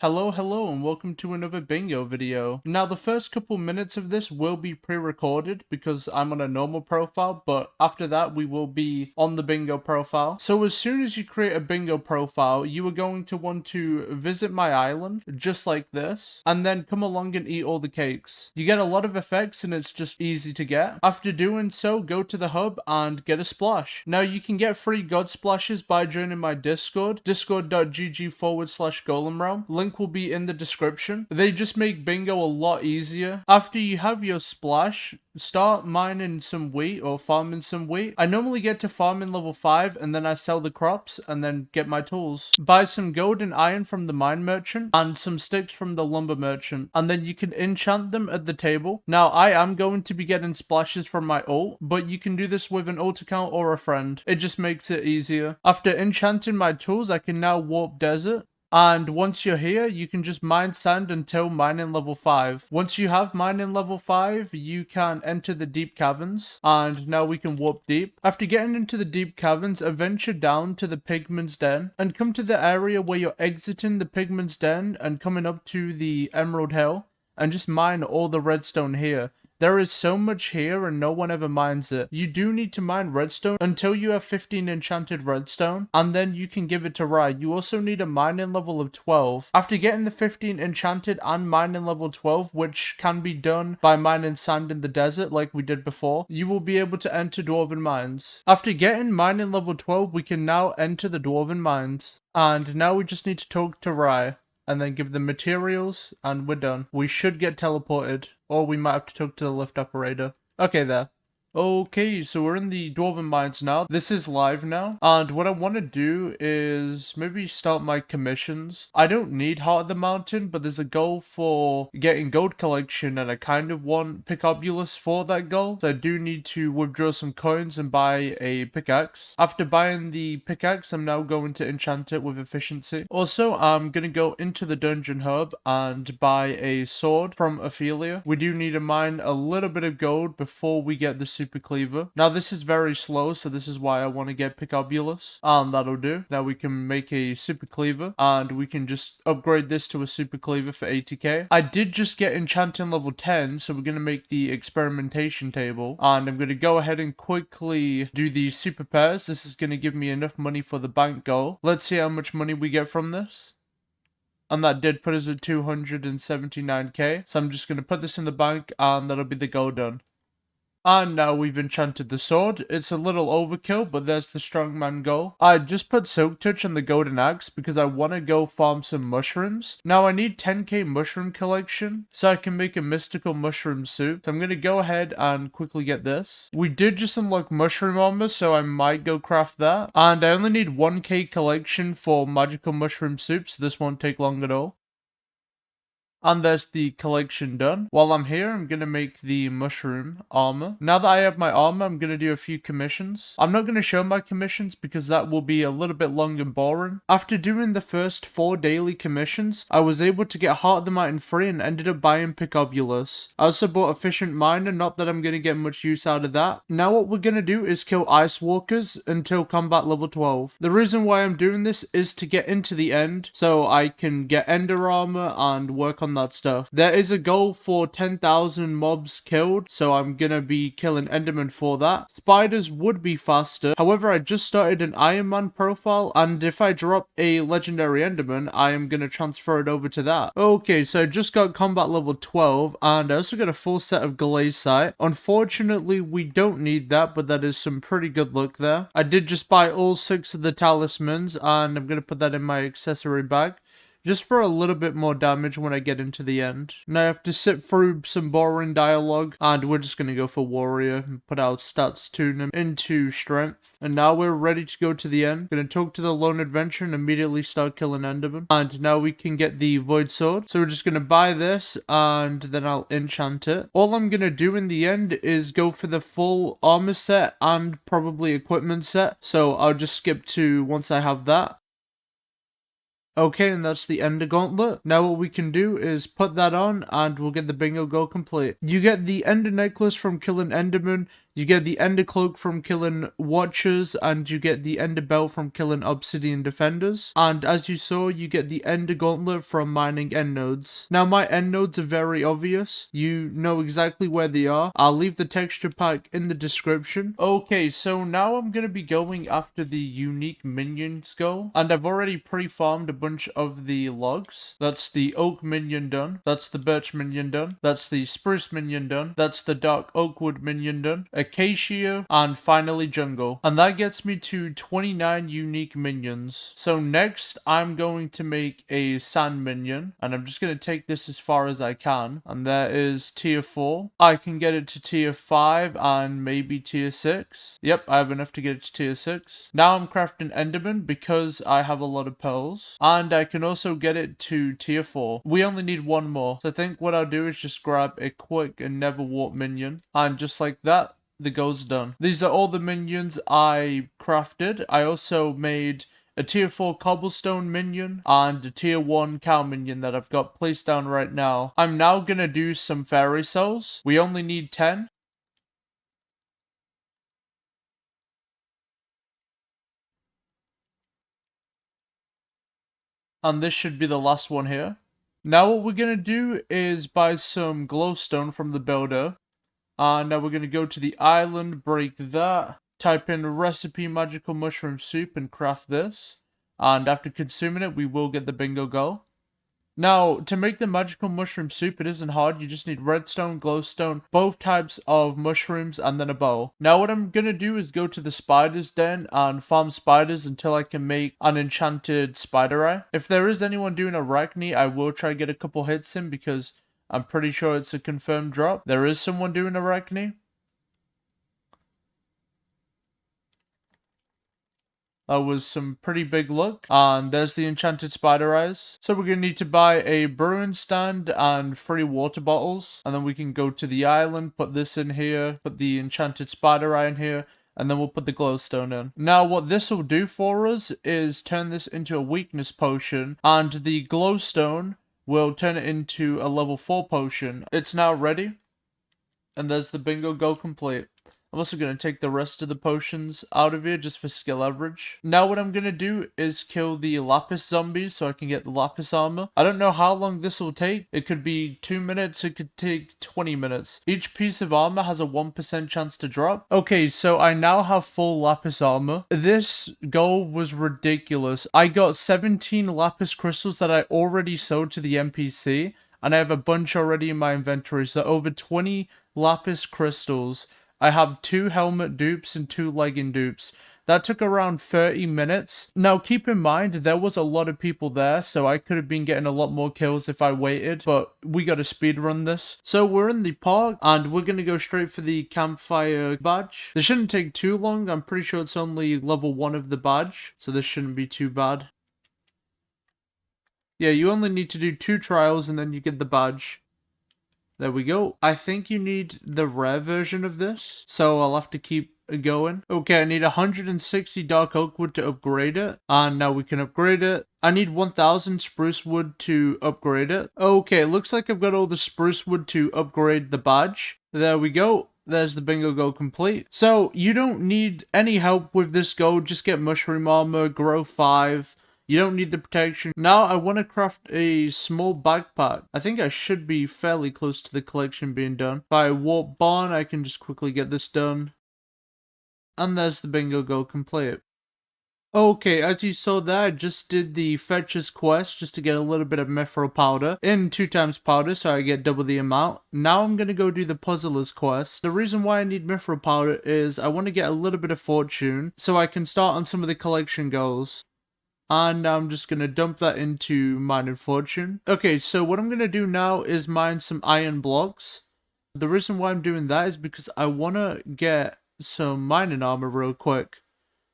Hello, and welcome to another bingo video. Now, the first couple minutes of this will be pre-recorded because I'm on a normal profile, but after that, we will be on the bingo profile. So as soon as you create a bingo profile, you are going to want to visit my island, just like this, and then come along and eat all the cakes. You get a lot of effects, and it's just easy to get. After doing so, go to the hub and get a splash. Now, you can get free god splashes by joining my Discord, discord.gg/GolemRealm. Link will be in the description. They just make bingo a lot easier. After you have your splash, start mining some wheat or farming some wheat. I normally get to farming level 5 and then I sell the crops and then get my tools. Buy some gold and iron from the mine merchant and some sticks from the lumber merchant, and then you can enchant them at the table. Now I am going to be getting splashes from my ult, but you can do this with an ult account or a friend. It just makes it easier. After enchanting my tools, I can now warp desert. And once you're here, you can just mine sand until mining level 5. Once you have mining level 5, you can enter the deep caverns. And now we can warp deep. After getting into the deep caverns, adventure down to the pigman's den. And come to the area where you're exiting the pigman's den and coming up to the emerald hill. And just mine all the redstone here. There is so much here and no one ever mines it. You do need to mine redstone until you have 15 enchanted redstone, and then you can give it to Rye. You also need a mining level of 12. After getting the 15 enchanted and mining level 12, which can be done by mining sand in the desert like we did before, you will be able to enter Dwarven mines. After getting mining level 12, we can now enter the Dwarven mines. And now we just need to talk to Rye and then give them materials, and we're done. We should get teleported, or we might have to talk to the lift operator. Okay, there. Okay, so we're in the Dwarven mines now. This is live now, and what I want to do is maybe start my commissions. I don't need Heart of the Mountain, but there's a goal for getting gold collection, and I kind of want Picobulus for that goal. So I do need to withdraw some coins and buy a pickaxe. After buying the pickaxe, I'm now going to enchant it with efficiency. Also, I'm going to go into the dungeon hub and buy a sword from Ophelia. We do need to mine a little bit of gold before we get the super cleaver. Now this is very slow, so this is why I want to get Picobulus, and that'll do. Now we can make a super cleaver, and we can just upgrade this to a super cleaver for 80k. I did just get enchanting level 10, so we're going to make the experimentation table, and I'm going to go ahead and quickly do the super pairs. This is going to give me enough money for the bank goal. Let's see how much money we get from this. And that did put us at 279k, so I'm just going to put this in the bank, and that'll be the goal done. And now we've enchanted the sword. It's a little overkill, but there's the Strongman goal. I just put Soak Touch on the golden axe because I want to go farm some mushrooms. Now I need 10k mushroom collection so I can make a mystical mushroom soup. So I'm going to go ahead and quickly get this. We did just unlock mushroom armor, so I might go craft that. And I only need 1k collection for magical mushroom soup, so this won't take long at all. And there's the collection done. While I'm here, I'm going to make the mushroom armor. Now that I have my armor, I'm going to do a few commissions. I'm not going to show my commissions because that will be a little bit long and boring. After doing the first 4 daily commissions, I was able to get Heart of the Mountain free and ended up buying Picobulus. I also bought Efficient Miner, not that I'm going to get much use out of that. Now what we're going to do is kill Ice Walkers until combat level 12. The reason why I'm doing this is to get into the end so I can get Ender Armor and work on that stuff. There is a goal for 10,000 mobs killed, so I'm gonna be killing Enderman for that. Spiders would be faster. However, I just started an Iron Man profile, and if I drop a legendary Enderman, I am gonna transfer it over to that. Okay, so I just got combat level 12, and I also got a full set of glaze sight. Unfortunately, we don't need that, but that is some pretty good luck there. I did just buy all 6 of the talismans, and I'm gonna put that in my accessory bag, just for a little bit more damage when I get into the end. Now I have to sit through some boring dialogue, and we're just going to go for warrior and put our stats tune him into strength. And now we're ready to go to the end. Going to talk to the lone adventurer and immediately start killing Enderman. And now we can get the void sword. So we're just going to buy this, and then I'll enchant it. All I'm going to do in the end is go for the full armor set and probably equipment set. So I'll just skip to once I have that. Okay, and that's the Ender Gauntlet. Now what we can do is put that on and we'll get the bingo goal complete. You get the Ender Necklace from killing Enderman. You get the Ender Cloak from killing Watchers, and you get the Ender Belt from killing Obsidian Defenders. And as you saw, you get the Ender Gauntlet from mining end nodes. Now, my end nodes are very obvious. You know exactly where they are. I'll leave the texture pack in the description. Okay, so now I'm going to be going after the unique minions goal. And I've already pre-farmed a bunch of the logs. That's the oak minion done. That's the birch minion done. That's the spruce minion done. That's the dark oakwood minion done. Acacia, and finally jungle. And that gets me to 29 unique minions. So next, I'm going to make a sand minion. And I'm just going to take this as far as I can. And there is tier 4. I can get it to tier 5 and maybe tier 6. Yep, I have enough to get it to tier 6. Now I'm crafting Enderman because I have a lot of pearls. And I can also get it to tier 4. We only need one more. So I think what I'll do is just grab a quick and never warp minion. And just like that, the goal's done. These are all the minions I crafted. I also made a tier 4 cobblestone minion and a tier 1 cow minion that I've got placed down right now. I'm now gonna do some fairy cells. We only need 10. And this should be the last one here. Now what we're gonna do is buy some glowstone from the builder. And now we're going to go to the island, break that, type in recipe magical mushroom soup and craft this. And after consuming it, we will get the bingo goal. Now, to make the magical mushroom soup, it isn't hard. You just need redstone, glowstone, both types of mushrooms, and then a bow. Now, what I'm going to do is go to the spider's den and farm spiders until I can make an enchanted spider eye. If there is anyone doing arachne, I will try to get a couple hits in because I'm pretty sure it's a confirmed drop. There is someone doing arachne. That was some pretty big luck. And there's the enchanted spider eyes. So we're going to need to buy a brewing stand and 3 water bottles. And then we can go to the island, put this in here, put the enchanted spider eye in here, and then we'll put the glowstone in. Now, what this will do for us is turn this into a weakness potion, and the glowstone will turn it into a level 4 potion. It's now ready. And there's the bingo go complete. I'm also going to take the rest of the potions out of here just for skill average. Now what I'm going to do is kill the Lapis zombies so I can get the Lapis armor. I don't know how long this will take. It could be 2 minutes, it could take 20 minutes. Each piece of armor has a 1% chance to drop. Okay, so I now have full Lapis armor. This goal was ridiculous. I got 17 Lapis crystals that I already sold to the NPC, and I have a bunch already in my inventory, so over 20 Lapis crystals. I have 2 helmet dupes and 2 legging dupes. That took around 30 minutes. Now keep in mind, there was a lot of people there, so I could have been getting a lot more kills if I waited, but we gotta speedrun this. So we're in the park, and we're gonna go straight for the campfire badge. This shouldn't take too long. I'm pretty sure it's only level 1 of the badge, so this shouldn't be too bad. Yeah, you only need to do 2 trials and then you get the badge. There we go. I think you need the rare version of this, so I'll have to keep going. Okay, I need 160 dark oak wood to upgrade it, and now we can upgrade it. I need 1000 spruce wood to upgrade it. Okay, it looks like I've got all the spruce wood to upgrade the badge. There we go. There's the bingo go complete. So, you don't need any help with this go, just get mushroom armor, grow 5. You don't need the protection. Now I want to craft a small backpack. I think I should be fairly close to the collection being done. If I warp barn, I can just quickly get this done. And there's the bingo go complete. Okay, as you saw there, I just did the Fetcher's quest just to get a little bit of mithril powder in 2 times powder, so I get double the amount. Now I'm going to go do the Puzzler's quest. The reason why I need mithril powder is I want to get a little bit of fortune so I can start on some of the collection goals. And I'm just going to dump that into mining fortune. Okay, so what I'm going to do now is mine some iron blocks. The reason why I'm doing that is because I want to get some mining armor real quick.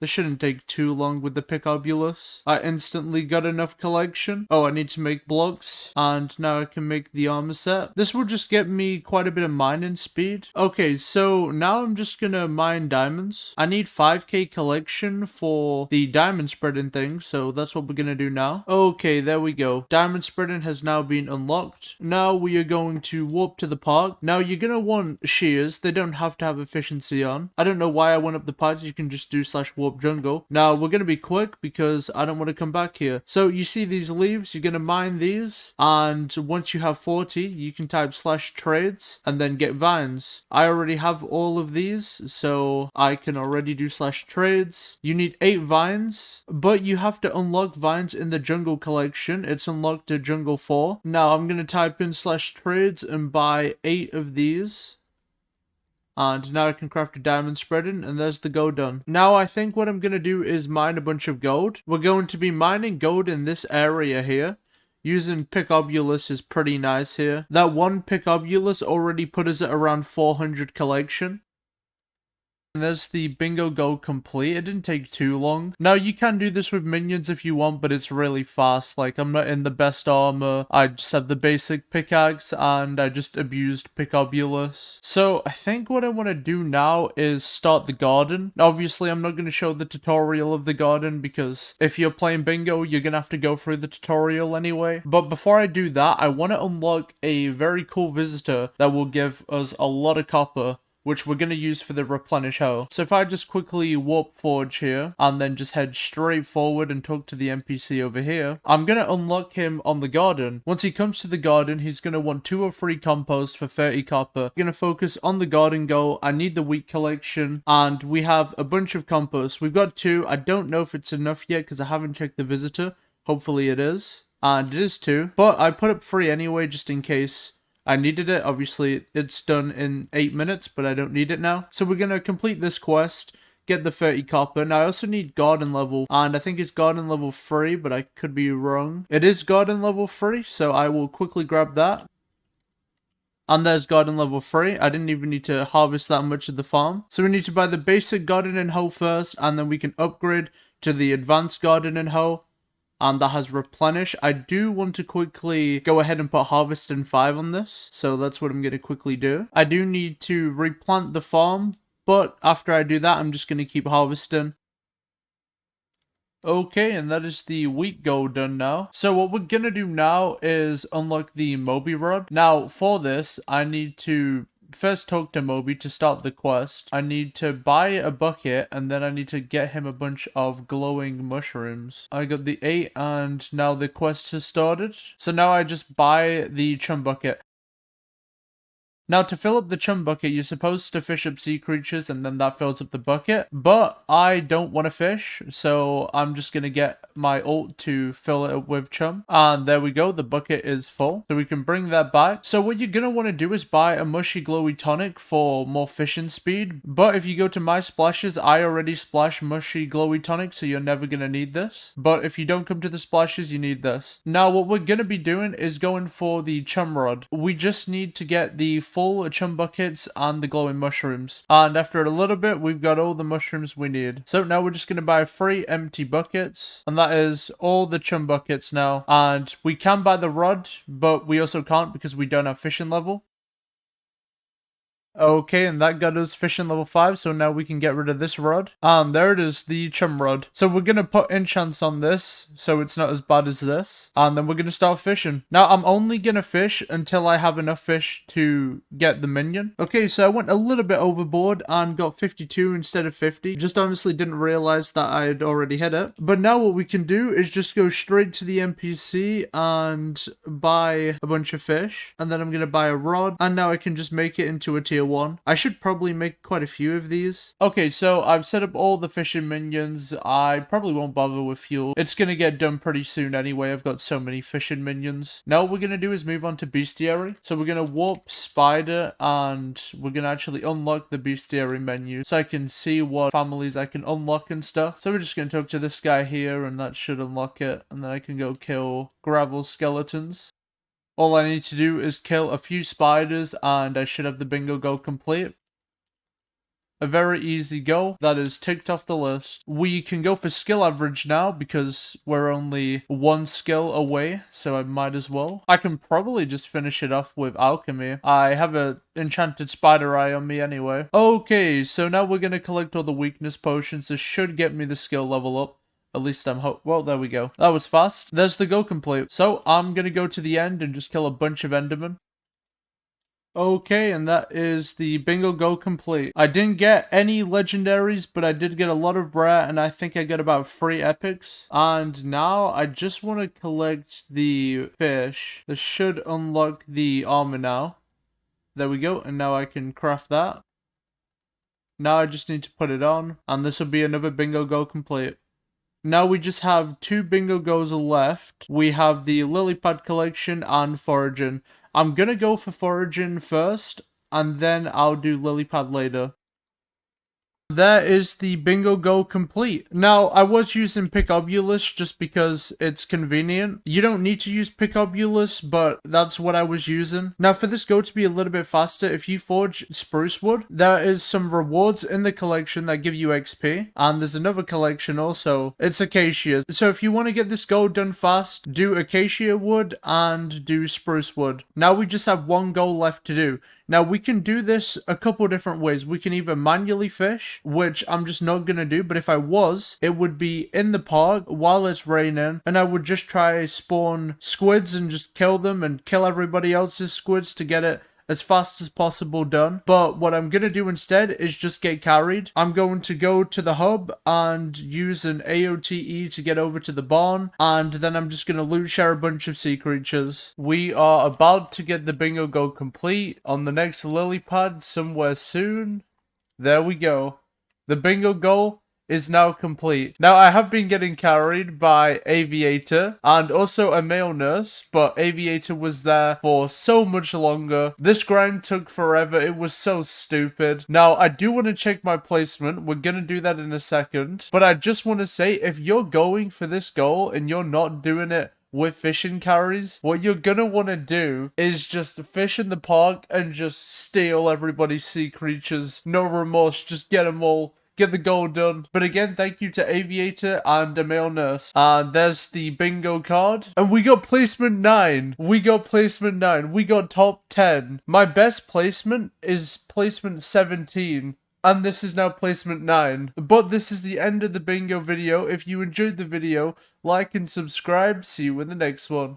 This shouldn't take too long with the Picobulus. I instantly got enough collection. Oh, I need to make blocks. And now I can make the armor set. This will just get me quite a bit of mining speed. Okay, so now I'm just gonna mine diamonds. I need 5k collection for the diamond spreading thing, so that's what we're gonna do now. Okay, there we go. Diamond spreading has now been unlocked. Now we are going to warp to the park. Now you're gonna want shears. They don't have to have efficiency on. I don't know why I went up the park. You can just do /warp jungle. Now we're gonna be quick because I don't want to come back here. So you see these leaves, you're gonna mine these, and once you have 40 you can type /trades and then get vines. I already have all of these, so I can already do /trades. You need 8 vines, but you have to unlock vines in the jungle collection. It's unlocked to jungle 4. Now I'm gonna type in /trades and buy 8 of these. And now I can craft a diamond spreading, and there's the gold done. Now I think what I'm going to do is mine a bunch of gold. We're going to be mining gold in this area here. Using Picobulus is pretty nice here. That one Picobulus already put us at around 400 collection. And there's the bingo goal complete. It didn't take too long. Now you can do this with minions if you want, but it's really fast. Like, I'm not in the best armor. I just have the basic pickaxe and I just abused Picobulus. So I think what I want to do now is start the garden. Obviously I'm not going to show the tutorial of the garden because if you're playing bingo you're going to have to go through the tutorial anyway. But before I do that, I want to unlock a very cool visitor that will give us a lot of copper, which we're going to use for the replenish hoe. So if I just quickly warp forge here, and then just head straight forward and talk to the NPC over here, I'm going to unlock him on the garden. Once he comes to the garden, he's going to want 2 or 3 compost for 30 copper. I'm going to focus on the garden goal. I need the wheat collection, and we have a bunch of compost. We've got 2. I don't know if it's enough yet, because I haven't checked the visitor. Hopefully it is. And it is 2. But I put up 3 anyway, just in case I needed it. Obviously, it's done in 8 minutes, but I don't need it now. So we're going to complete this quest, get the 30 copper. Now, I also need garden level, and I think it's garden level 3, but I could be wrong. It is garden level 3, so I will quickly grab that. And there's garden level 3. I didn't even need to harvest that much of the farm. So we need to buy the basic gardening hoe first, and then we can upgrade to the advanced gardening hoe. And that has replenish. I do want to quickly go ahead and put harvest in 5 on this, so that's what I'm going to quickly do. I do need to replant the farm, but after I do that, I'm just going to keep harvesting. Okay, and that is the wheat goal done now. So what we're going to do now is unlock the Moby Rod. Now, for this, I need to first talk to Moby to start the quest. I need to buy a bucket, and then I need to get him a bunch of glowing mushrooms. I got the 8, and now the quest has started. So now I just buy the chum bucket. Now, to fill up the chum bucket, you're supposed to fish up sea creatures, and then that fills up the bucket. But I don't want to fish, so I'm just going to get my ult to fill it up with chum. And there we go, the bucket is full. So we can bring that back. So what you're going to want to do is buy a mushy glowy tonic for more fishing speed. But if you go to my splashes, I already splash mushy glowy tonic, so you're never going to need this. But if you don't come to the splashes, you need this. Now, what we're going to be doing is going for the chum rod. We just need to get the full chum buckets and the glowing mushrooms, and after a little bit we've got all the mushrooms we need. So now we're just going to buy 3 empty buckets, and that is all the chum buckets now. And we can buy the rod, but we also can't because we don't have fishing level. Okay, and that got us fishing level 5, so now we can get rid of this rod. And there it is, the chum rod. So we're going to put enchants on this, so it's not as bad as this. And then we're going to start fishing. Now, I'm only going to fish until I have enough fish to get the minion. Okay, so I went a little bit overboard and got 52 instead of 50. Just honestly didn't realize that I had already hit it. But now what we can do is just go straight to the NPC and buy a bunch of fish. And then I'm going to buy a rod. And now I can just make it into a tier 1. I should probably make quite a few of these. Okay, so I've set up all the fishing minions. I probably won't bother with fuel. It's gonna get done pretty soon anyway. I've got so many fishing minions. Now what we're gonna do is move on to bestiary. So we're gonna warp spider, and we're gonna actually unlock the bestiary menu so I can see what families I can unlock and stuff. So we're just gonna talk to this guy here, and that should unlock it, and then I can go kill gravel skeletons. All I need to do is kill a few spiders, and I should have the bingo goal complete. A very easy goal that is ticked off the list. We can go for skill average now because we're only one skill away, so I might as well. I can probably just finish it off with alchemy. I have a enchanted spider eye on me anyway. Okay, so now we're gonna collect all the weakness potions. This should get me the skill level up. At least I'm well, there we go. That was fast. There's the go complete. So I'm gonna go to the end and just kill a bunch of endermen. Okay, and that is the bingo go complete. I didn't get any legendaries, but I did get a lot of rare, and I think I got about 3 epics. And now I just want to collect the fish. This should unlock the armor now. There we go, and now I can craft that. Now I just need to put it on, and this will be another bingo go complete. Now we just have 2 bingo goes left. We have the lily pad collection and foraging. I'm gonna go for foraging first, and then I'll do lily pad later. There is the bingo go complete. Now, I was using Picobulus just because it's convenient. You don't need to use Picobulus, but that's what I was using. Now, for this go to be a little bit faster, if you forge spruce wood, there is some rewards in the collection that give you XP. And there's another collection also. It's acacia. So if you want to get this go done fast, do acacia wood and do spruce wood. Now we just have 1 goal left to do. Now, we can do this a couple different ways. We can either manually fish, which I'm just not going to do, but if I was, it would be in the park while it's raining, and I would just try spawn squids and just kill them and kill everybody else's squids to get it as fast as possible done. But what I'm going to do instead is just get carried. I'm going to go to the hub and use an AOTE to get over to the barn, and then I'm just going to loot share a bunch of sea creatures. We are about to get the bingo go complete on the next lily pad somewhere soon. There we go. The bingo goal is now complete. Now, I have been getting carried by Aviator and also a male nurse, but Aviator was there for so much longer. This grind took forever. It was so stupid. Now, I do want to check my placement. We're going to do that in a second. But I just want to say, if you're going for this goal and you're not doing it with fishing carries, what you're gonna want to do is just fish in the park and just steal everybody's sea creatures. No remorse, just get them all. Get the goal done. But again, thank you to Aviator and a male nurse. And there's the bingo card. And we got placement 9. We got placement 9. We got top 10. My best placement is placement 17. And this is now placement 9. But this is the end of the bingo video. If you enjoyed the video, like and subscribe. See you in the next one.